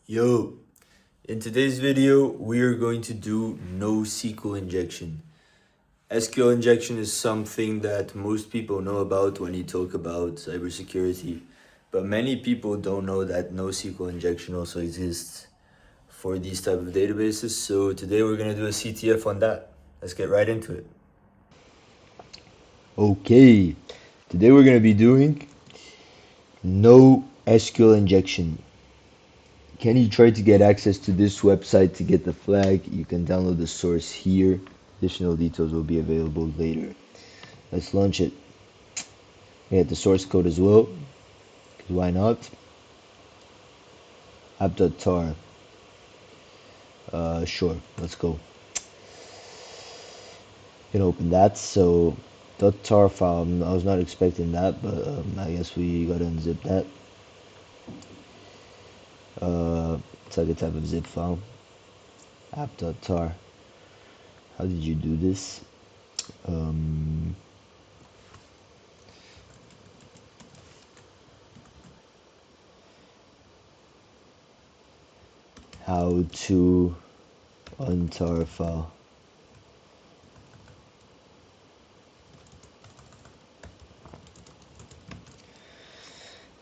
Yo, in today's video, we are going to do NoSQL injection. SQL injection is something that most people know about when you talk about cybersecurity, but many people don't know that NoSQL injection also exists for these type of databases. So today we're going to do a CTF on that. Let's get right into it. Okay, today we're going to be doing no SQL injection. Can you try to get access to this website to get the flag? You can download the source here. Additional details will be available later. Let's launch it. Get the source code as well, because why not? app.tar. Sure, let's go. You can open that. So, .tar file. I was not expecting that, but I guess we gotta unzip that. It's like a type of zip file. app.tar. How did you do this? Um, how to untar file.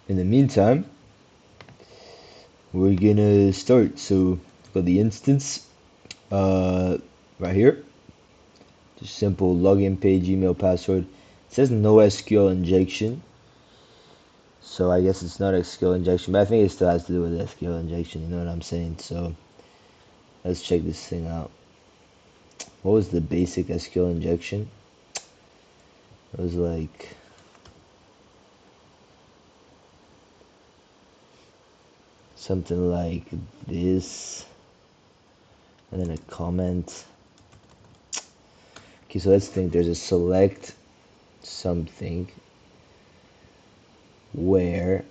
In the meantime, we're gonna start. So got the instance right here. Just simple login page, email, password. It says no SQL injection, so I guess it's not SQL injection, but I think it still has to do with SQL injection. You know what I'm saying? So let's check this thing out. What was the basic SQL injection? It was like something like this, and then a comment. Okay, so let's think. There's a select something where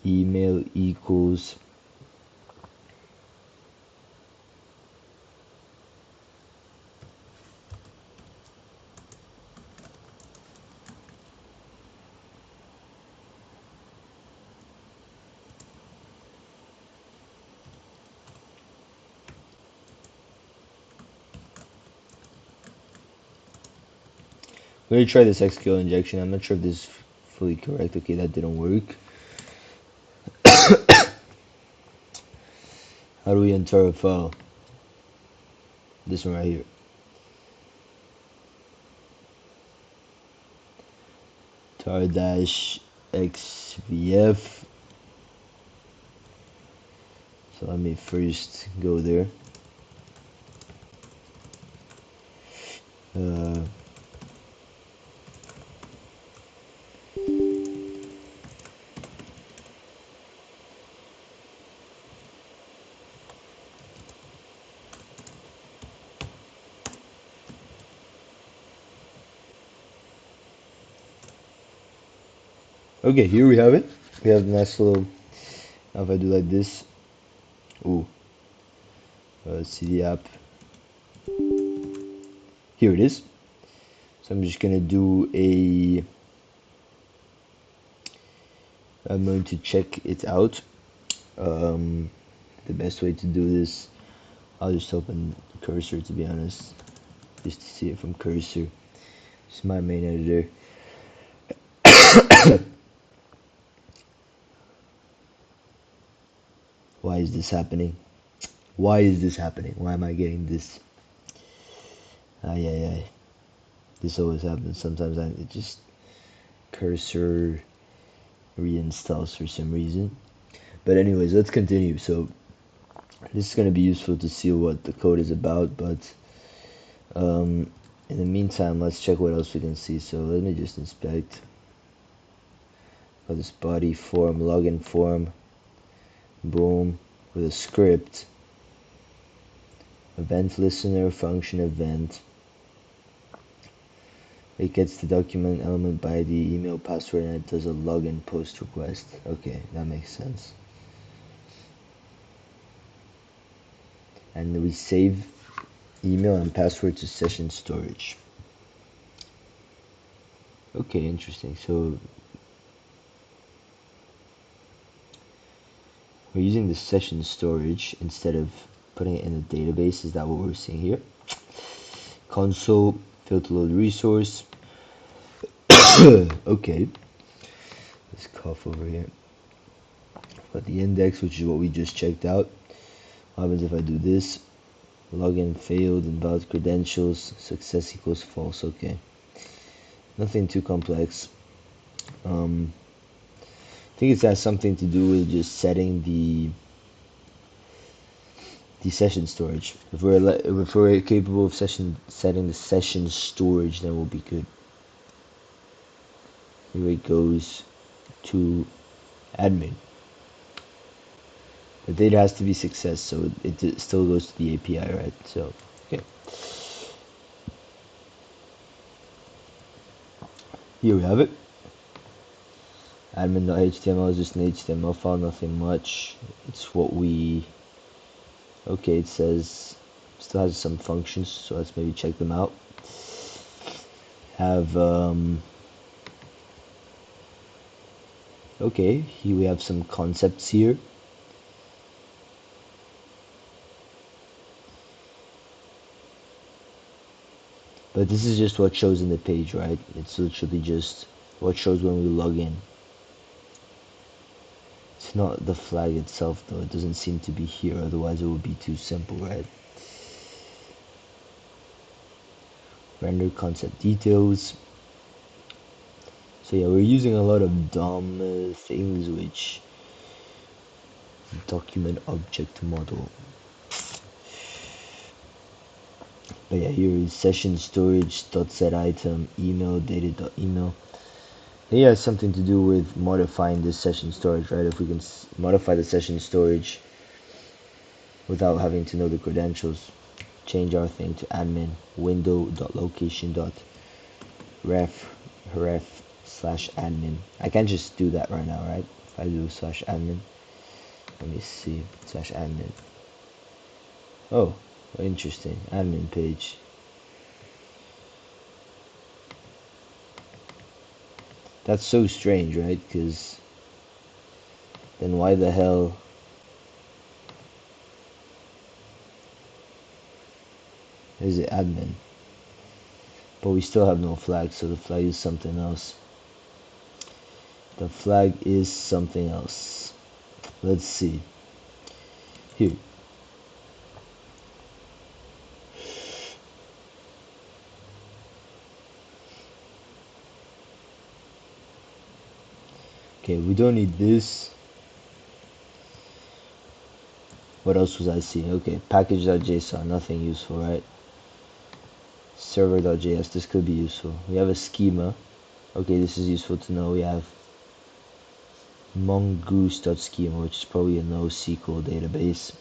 email equals we're gonna try this SQL injection. I'm not sure if this is fully correct. Okay, that didn't work. How do we enter a file? This one right here. tar dash xvf. So let me first go there. Uh, okay, here we have it. We have the nice little. Now if I do like this, ooh, cd app. Here it is. So I'm just gonna do a. I'm going to check it out. The best way to do this, I'll just open cursor to be honest, just to see it from cursor. It's my main editor. Why is this happening? Why is this happening? Why am I getting this? Ay, ay, ay. This always happens. Sometimes it just cursor reinstalls for some reason. But anyways, let's continue. So this is going to be useful to see what the code is about, but in the meantime, let's check what else we can see. So let me just inspect. Got this body form, login form, boom, with a script, event listener, function event. It gets the document element by the email password and it does a login post request. Okay, that makes sense. And we save email and password to session storage. Okay, interesting. So we're using the session storage instead of putting it in a database. Is that what we're seeing here? Console, filter load resource. Okay, let's cough over here. Got the index, which is what we just checked out. What happens if I do this? Login failed, invalid credentials, success equals false. Okay, nothing too complex. I think it has something to do with just setting the session storage. If we're capable of setting the session storage, then we'll be good. Here it goes to admin. The data has to be success, so it still goes to the API, right? So, okay. Here we have it. Admin.html is just an HTML file, nothing much. It's what we... Okay, it says... Still has some functions, so let's maybe check them out. Have... Okay, here we have some concepts here. But this is just what shows in the page, right? It's literally just what shows when we log in. It's not the flag itself, though. It doesn't seem to be here, otherwise it would be too simple, right? Render concept details. So yeah, we're using a lot of dumb things, which document object model. But yeah, here is session storage .set item email data.email. It has something to do with modifying this session storage, right? If we can modify the session storage without having to know the credentials, change our thing to admin window.location.ref/admin. I can't just do that right now, right? If I do /admin, let me see, /admin. Oh, interesting, admin page. That's so strange, right? Because then why the hell is it admin? But we still have no flag, so the flag is something else. The flag is something else. Let's see. Here. Okay, we don't need this. What else was I seeing? Okay, package.json, nothing useful, right? Server.js, this could be useful. We have a schema. Okay, this is useful to know. We have mongoose.schema, which is probably a NoSQL database.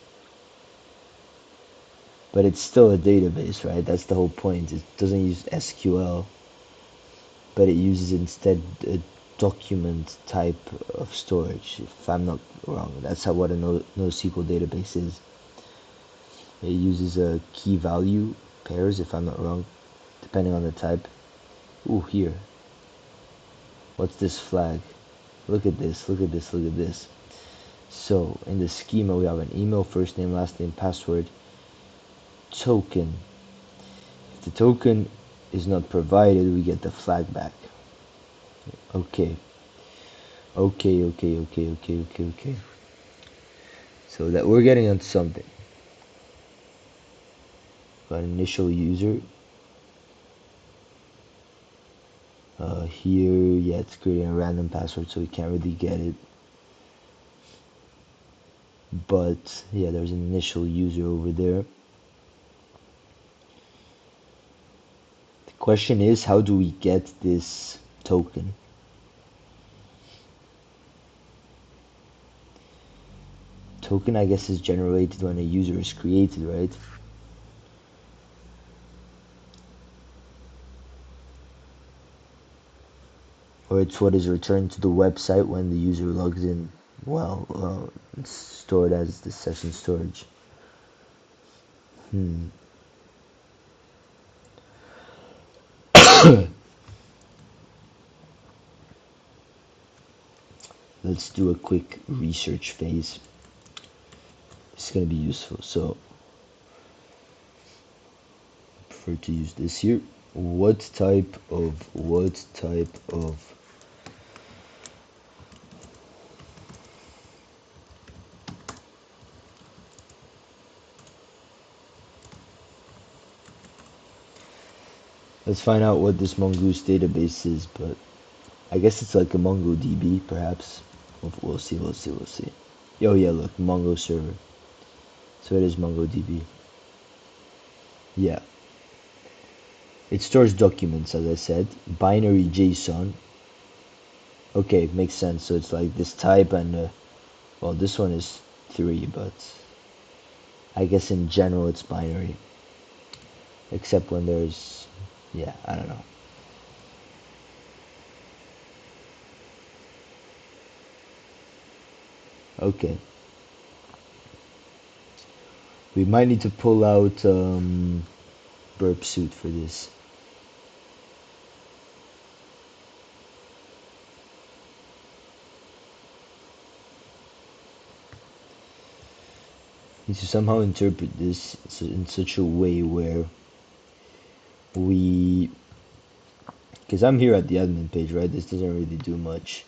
But it's still a database, right? That's the whole point. It doesn't use SQL, but it uses instead a document type of storage, if I'm not wrong. That's what a NoSQL database is. It uses a key value pairs, if I'm not wrong, depending on the type. Ooh, here. What's this flag? Look at this, look at this, look at this. So, in the schema, we have an email, first name, last name, password, token. If the token is not provided, we get the flag back. Okay. Okay. So that we're getting onto something. Got initial user. Here, yeah, it's creating a random password, so we can't really get it. But yeah, there's an initial user over there. The question is, how do we get this token? Token, I guess, is generated when a user is created, right? Or it's what is returned to the website when the user logs in. Well, it's stored as the session storage. Let's do a quick research phase. it's going to be useful. So I prefer to use this here. What type of let's find out what this Mongoose database is, but I guess it's like a MongoDB, perhaps. We'll see. Oh yeah, look, Mongo server. So it is MongoDB. Yeah. It stores documents, as I said, binary JSON. Okay, makes sense. So it's like this type and, well, this one is 3, but I guess in general it's binary. Except when there's, yeah, I don't know. Okay. We might need to pull out burp suit for this. Need to somehow interpret this in such a way where we, because I'm here at the admin page, right? This doesn't really do much.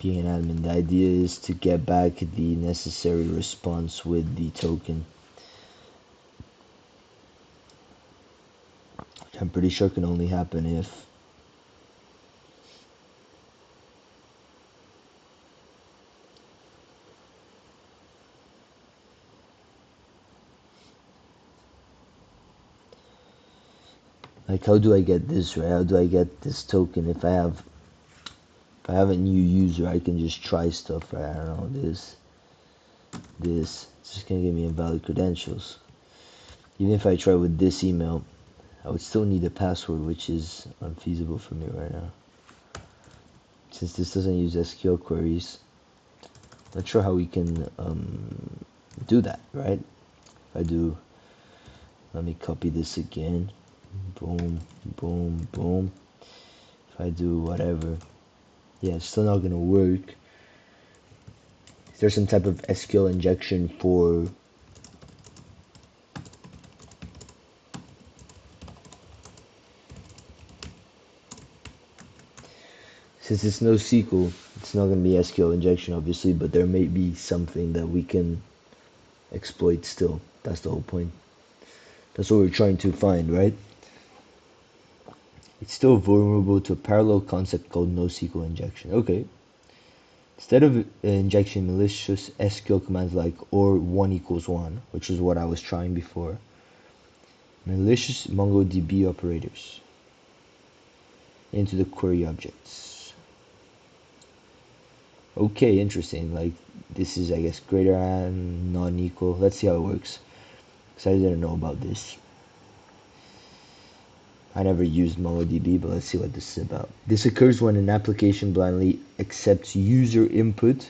Being an admin, the idea is to get back the necessary response with the token. Which I'm pretty sure can only happen if like, how do I get this, right? How do I get this token? If I have a new user, I can just try stuff, right? I don't know, this it's just gonna give me invalid credentials. Even if I try with this email, I would still need a password, which is unfeasible for me right now. Since this doesn't use SQL queries, not sure how we can do that, right? If I do, let me copy this again. Boom, boom, boom. If I do whatever, yeah, it's still not gonna work. Is there some type of SQL injection for since it's NoSQL, it's not going to be SQL injection obviously, but there may be something that we can exploit still. That's the whole point. That's what we're trying to find, right? It's still vulnerable to a parallel concept called NoSQL injection. Okay. Instead of injection malicious SQL commands like or 1 equals 1, which is what I was trying before, malicious MongoDB operators into the query objects. Okay, interesting. Like, this is, I guess, greater than, non-equal. Let's see how it works. Because I didn't know about this. I never used MongoDB, but let's see what this is about. This occurs when an application blindly accepts user input,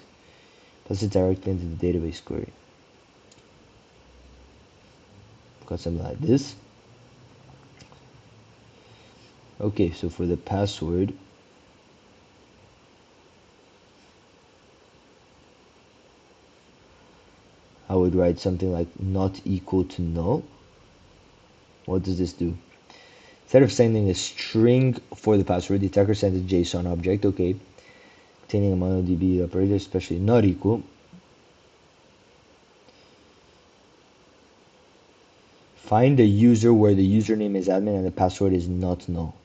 puts it directly into the database query. Got something like this. Okay, so for the password, I would write something like not equal to null. What does this do? Instead of sending a string for the password, the attacker sends a JSON object, okay, containing a MongoDB operator, especially not equal. Find a user where the username is admin and the password is not null.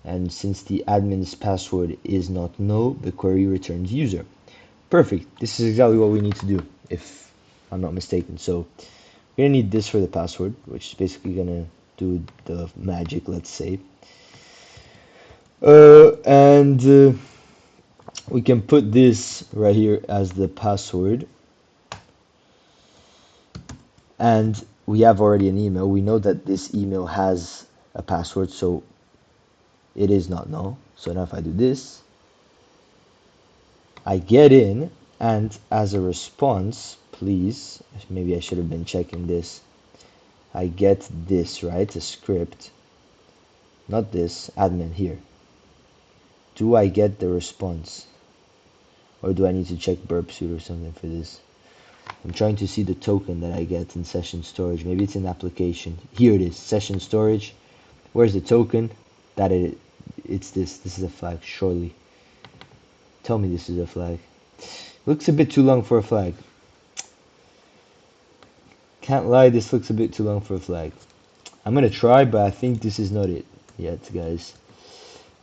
And since the admin's password is not null, the query returns user. Perfect. This is exactly what we need to do, if I'm not mistaken. So we're gonna need this for the password, which is basically gonna do the magic, let's say. And we can put this right here as the password. And we have already an email. We know that this email has a password, so it is not null. So now if I do this, I get in, and as a response, please, maybe I should have been checking this. I get this, right? A script, not this, admin here. Do I get the response? Or do I need to check burp suit or something for this? I'm trying to see the token that I get in session storage. Maybe it's in application. Here it is, session storage. Where's the token? It's this. This is a flag, surely. Tell me this is a flag. Looks a bit too long for a flag. Can't lie, this looks a bit too long for a flag. I'm gonna try, but I think this is not it yet, guys.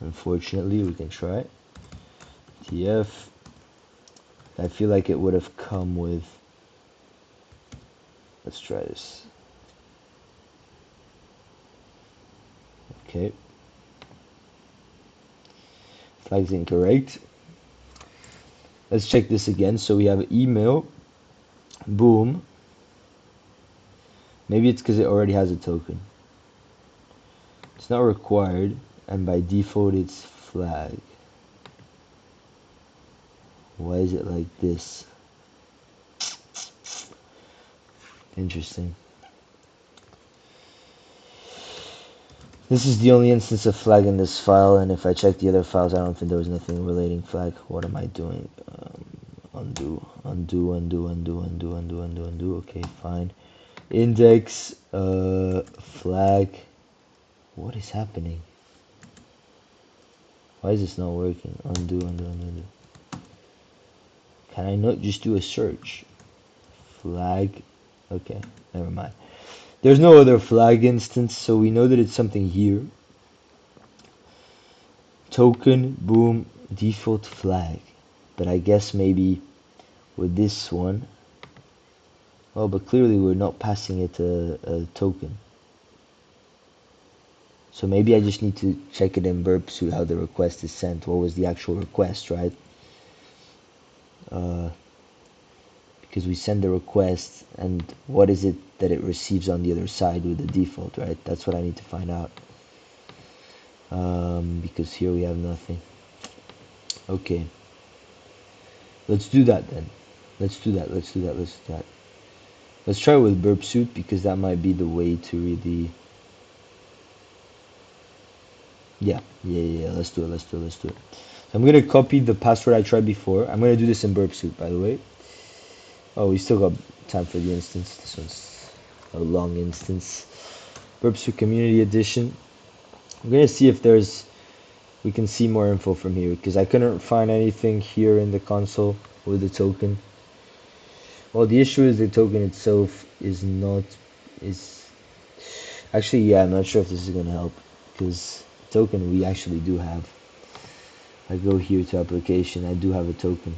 Unfortunately, we can try. CTF. I feel like it would have come with. Let's try this. Okay. Flag's incorrect. Let's check this again. So we have email. Boom. Maybe it's because it already has a token. It's not required, and by default it's flag. Why is it like this? Interesting. This is the only instance of flag in this file, and if I check the other files, I don't think there was nothing relating flag. What am I doing? Undo. Okay, fine. Index, flag. What is happening? Why is this not working? Undo. Can I not just do a search? Flag. Okay, never mind. There's no other flag instance, so we know that it's something here. Token, boom, default flag. But I guess maybe with this one. Oh, but clearly we're not passing it a token. So maybe I just need to check it in burp suit how the request is sent. What was the actual request, right? Because we send the request, and what is it that it receives on the other side with the default, right? That's what I need to find out. Because here we have nothing. Okay. Let's do that then. Let's do that. Let's try with burp suit because that might be the way to really. Yeah. Let's do it. So I'm gonna copy the password I tried before. I'm gonna do this in burp suit, by the way. Oh, we still got time for the instance. This one's a long instance. Burp suit Community Edition. I'm gonna see if we can see more info from here because I couldn't find anything here in the console with the token. Well, the issue is the token itself is actually, yeah, I'm not sure if this is gonna help because the token we actually do have. I go here to application, I do have a token.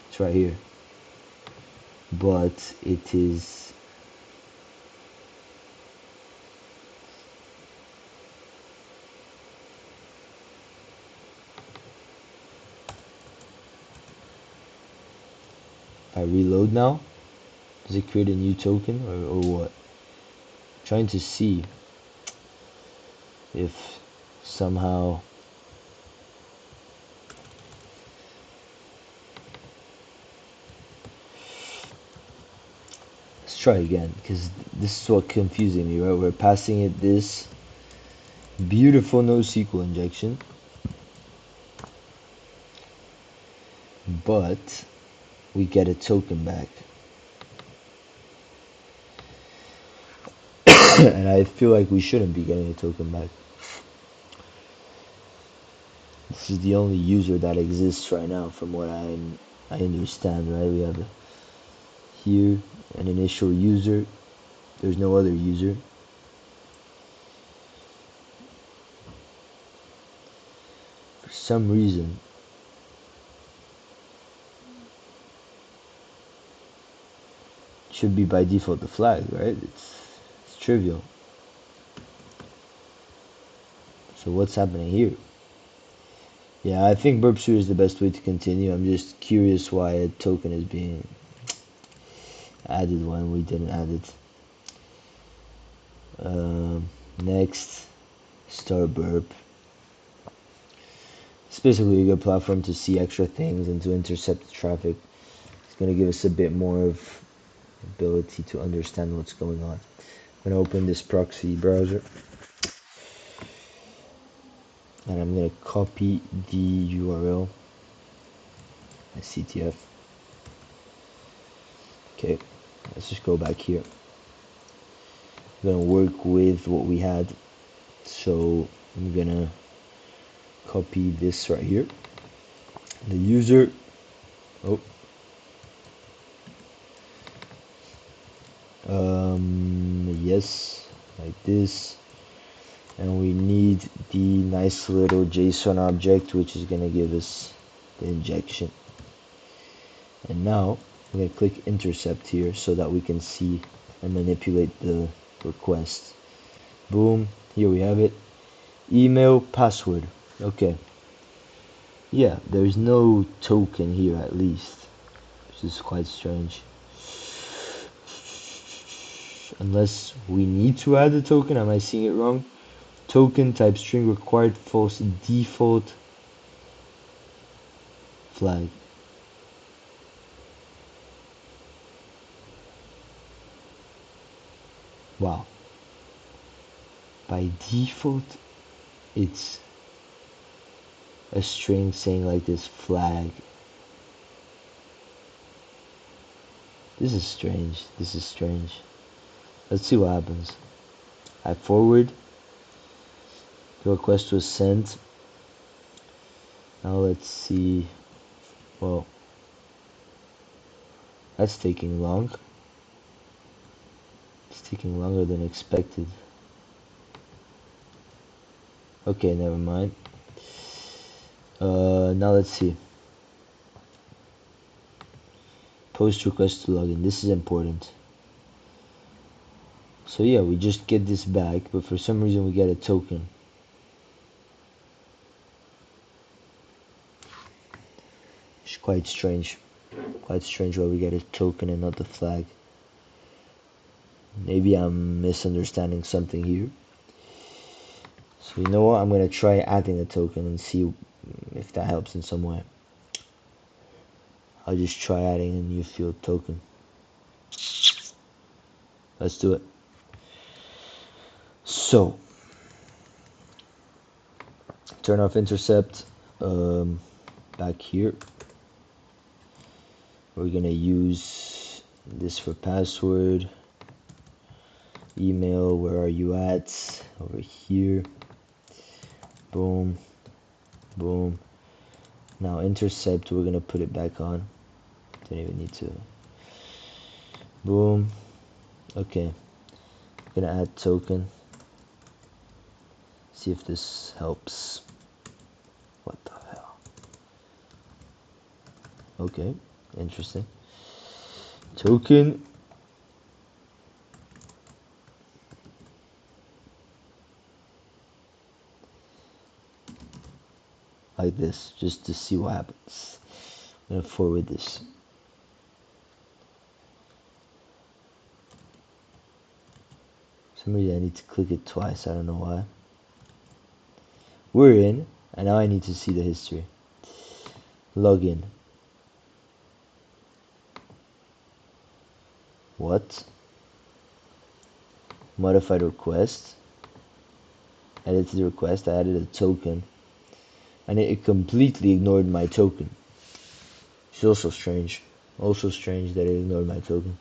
It's right here. But it is if I reload now, does it create a new token or what? I'm trying to see if somehow let's try again because this is what confusing me, right? We're passing it this beautiful NoSQL injection, but we get a token back. And I feel like we shouldn't be getting a token back. This is the only user that exists right now from what I understand, right? We have here an initial user. There's no other user. For some reason, it should be by default the flag, right? It's trivial. So what's happening here? Yeah, I think burp suit is the best way to continue. I'm just curious why a token is being added when we didn't add it. Next, start burp. It's basically a good platform to see extra things and to intercept the traffic. It's going to give us a bit more of ability to understand what's going on. I'm going to open this proxy browser. And I'm going to copy the URL. CTF. Okay, let's just go back here. I'm gonna work with what we had. So I'm gonna copy this right here. The user, oh, yes, like this. And we need the nice little JSON object, which is gonna give us the injection. And now I'm gonna click intercept here so that we can see and manipulate the request. Boom, here we have it. Email password. Okay. Yeah, there's no token here at least, which is quite strange. Unless we need to add a token, am I seeing it wrong? Token type string required false default flag. Wow. By default, it's a string saying like this flag. This is strange. This is strange. Let's see what happens. I forward. The request was sent. Now let's see. Well, that's taking long. It's taking longer than expected. Okay, never mind. Now let's see. Post request to login. This is important. So yeah, we just get this back, but for some reason we get a token. It's quite strange. Quite strange why we get a token and not the flag. Maybe I'm misunderstanding something here. So you know what? I'm gonna try adding a token and see if that helps in some way. I'll just try adding a new field token. Let's do it. So turn off intercept. Back here, we're gonna use this for password. Email, where are you at? Over here. Boom, boom. Now intercept, we're gonna put it back on. Don't even need to. Boom. Okay. Gonna add token. See if this helps. What the hell? Okay, interesting. Token. Like this, just to see what happens. I'm gonna forward this. For some reason I need to click it twice, I don't know why. We're in, and now I need to see the history. Login. What? Modified request. Edited the request, I added a token. And it completely ignored my token. It's also strange. Also strange that it ignored my token.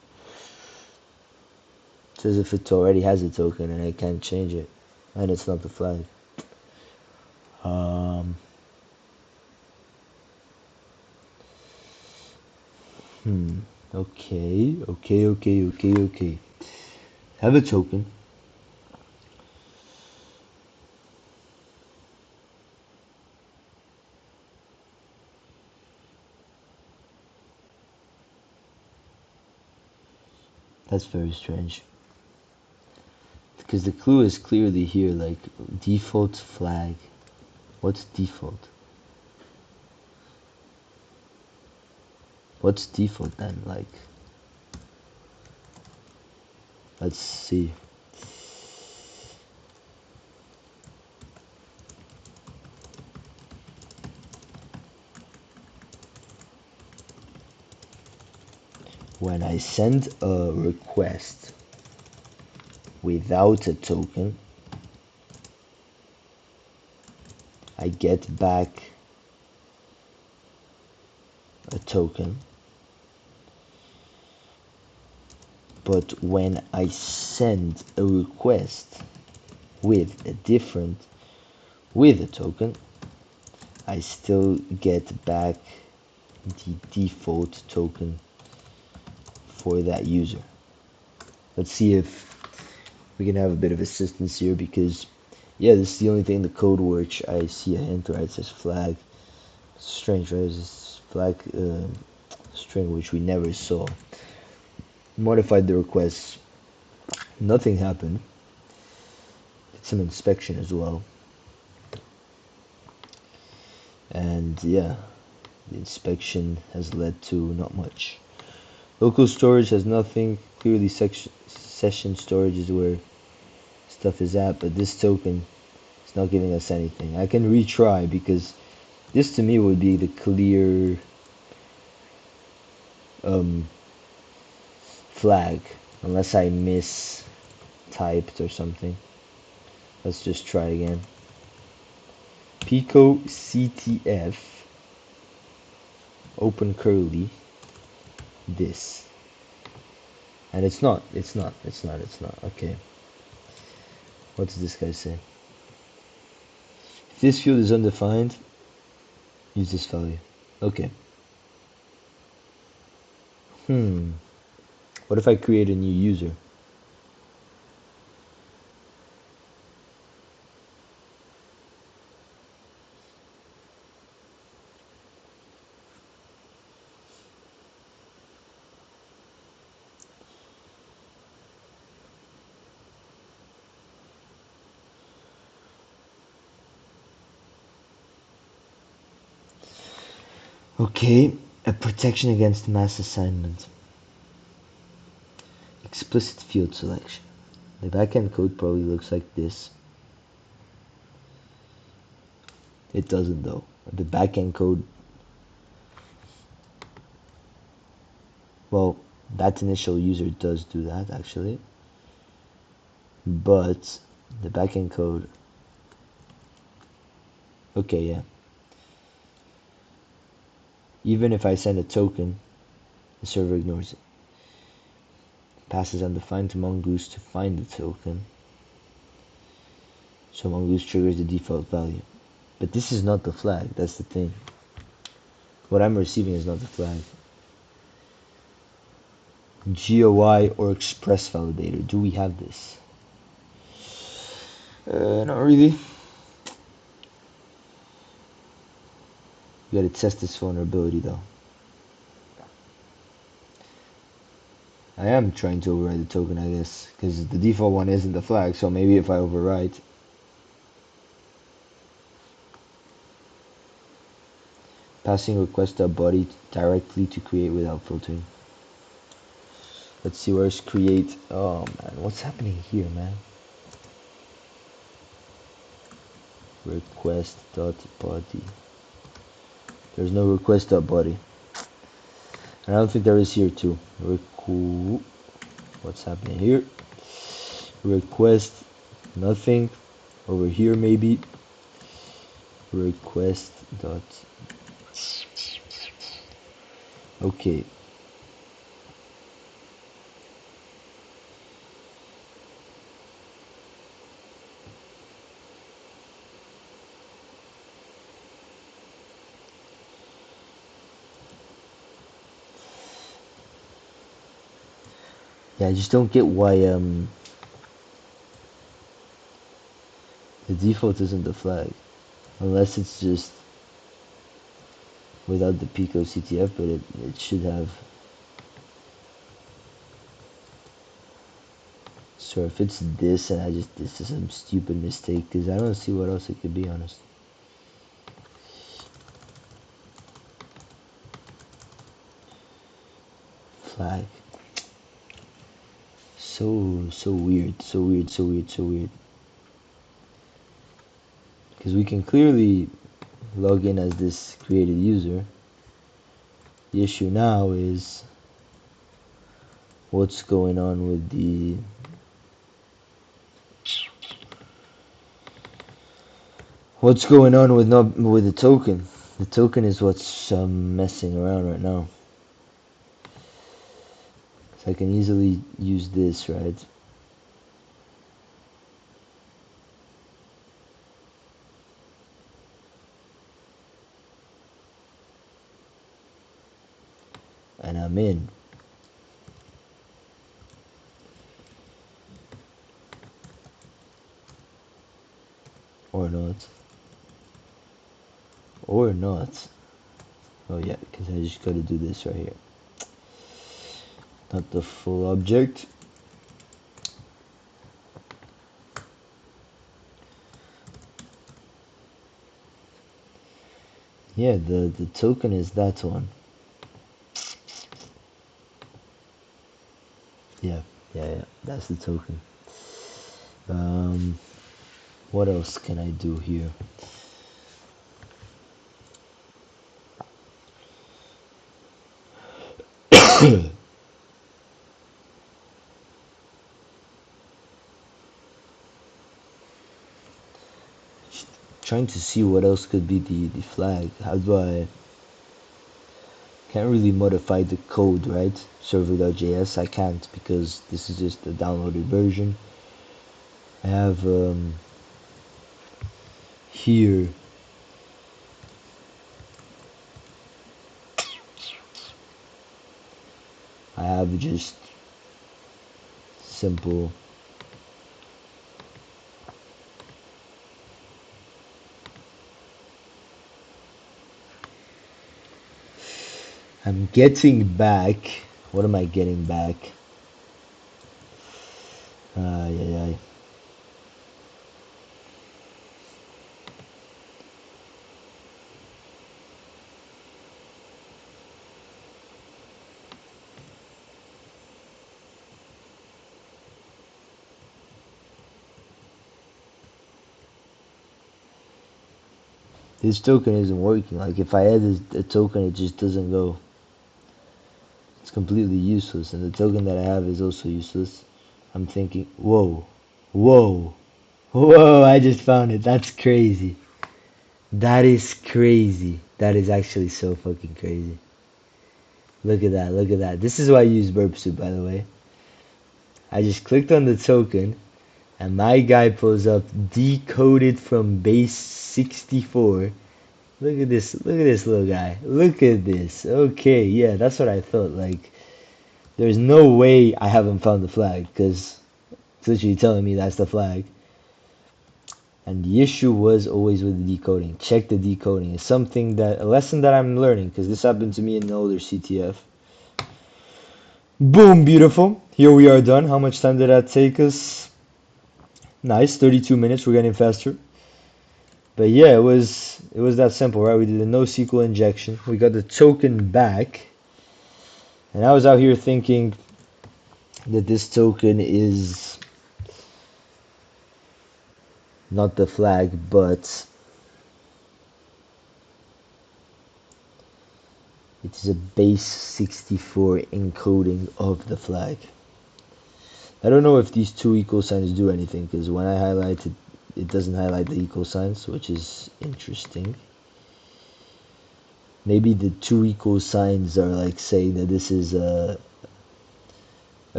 It's as if it already has a token and I can't change it. And it's not the flag. Okay. Have a token. That's very strange. Because the clue is clearly here, like default flag. What's default? What's default then? Like, let's see. When I send a request without a token, I get back a token, but when I send a request with a token, I still get back the default token for that user. Let's see if we can have a bit of assistance here, because yeah, this is the only thing in the code which I see a hint, right? It says flag. It's strange, right? It's this flag string which we never saw. Modified the requests, nothing happened. Did some inspection as well, and yeah, the inspection has led to not much. Local storage has nothing. Clearly session storage is where stuff is at, but this token is not giving us anything. I can retry, because this to me would be the clear flag, unless I mistyped or something. Let's just try again. Pico CTF, open curly, this. And it's not. Okay. What does this guy say? If this field is undefined, use this value. Okay. What if I create a new user? Okay, a protection against mass assignment. Explicit field selection. The backend code probably looks like this. It doesn't though. The backend code, well, that initial user does do that actually, but the backend code, okay, yeah. Even if I send a token, the server ignores it. Passes undefined to Mongoose to find the token. So Mongoose triggers the default value. But this is not the flag, that's the thing. What I'm receiving is not the flag. GOI or Express Validator, do we have this? Not really. We gotta test this vulnerability though. I am trying to override the token, I guess, because the default one isn't the flag, so maybe if I override. Passing request.body directly to create without filtering. Let's see, where's create? Oh man, what's happening here, man? Request.body. There's no request.body. And I don't think there is here too. What's happening here? Request, nothing. Over here maybe. Request dot. Okay. Yeah, I just don't get why the default isn't the flag, unless it's just without the Pico CTF, but it should have. So if it's this and this is some stupid mistake, because I don't see what else it could be, honest. Flag. So weird. Because we can clearly log in as this created user. The issue now is what's going on with the not with the token. The token is what's messing around right now. So I can easily use this, right? And I'm in. Or not. Or not. Oh yeah, because I just gotta do this right here. Not the full object. Yeah, the token is that one. Yeah, that's the token. What else can I do here? Trying to see what else could be the flag. How do I... Can't really modify the code, right? Server.js, I can't because this is just the downloaded version. I have here I have just simple I'm getting back. What am I getting back? Yeah. This token isn't working. Like if I add a token, it just doesn't go. It's completely useless, and the token that I have is also useless. I'm thinking, whoa, whoa, whoa! I just found it. That's crazy. That is crazy. That is actually so fucking crazy. Look at that. Look at that. This is why I use Burp Soup, by the way. I just clicked on the token, and my guy pulls up decoded from base 64. Look at this. Look at this little guy. Look at this. Okay, yeah, that's what I thought. Like, there's no way I haven't found the flag, because it's literally telling me that's the flag. And the issue was always with the decoding. Check the decoding. It's something that, a lesson that I'm learning, because this happened to me in an older CTF. Boom, beautiful. Here we are done. How much time did that take us? Nice, 32 minutes. We're getting faster. But yeah, it was that simple, right? We did a NoSQL injection. We got the token back. And I was out here thinking that this token is not the flag, but it is a base 64 encoding of the flag. I don't know if these two equal signs do anything, because when I highlight it, it doesn't highlight the equal signs, which is interesting. Maybe the two equal signs are like saying that this is a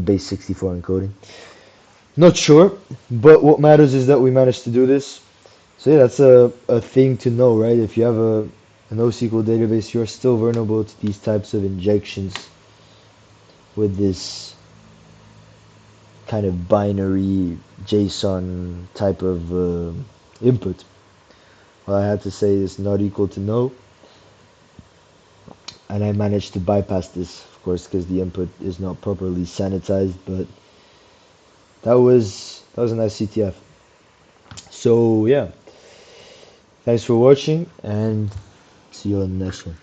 base 64 encoding. Not sure, but what matters is that we managed to do this. So yeah, that's a thing to know, right? If you have a NoSQL database, you're still vulnerable to these types of injections with this kind of binary JSON type of input. All I had to say is not equal to no, and I managed to bypass this, of course, because the input is not properly sanitized, but that was a nice CTF. So yeah, thanks for watching, and see you on the next one.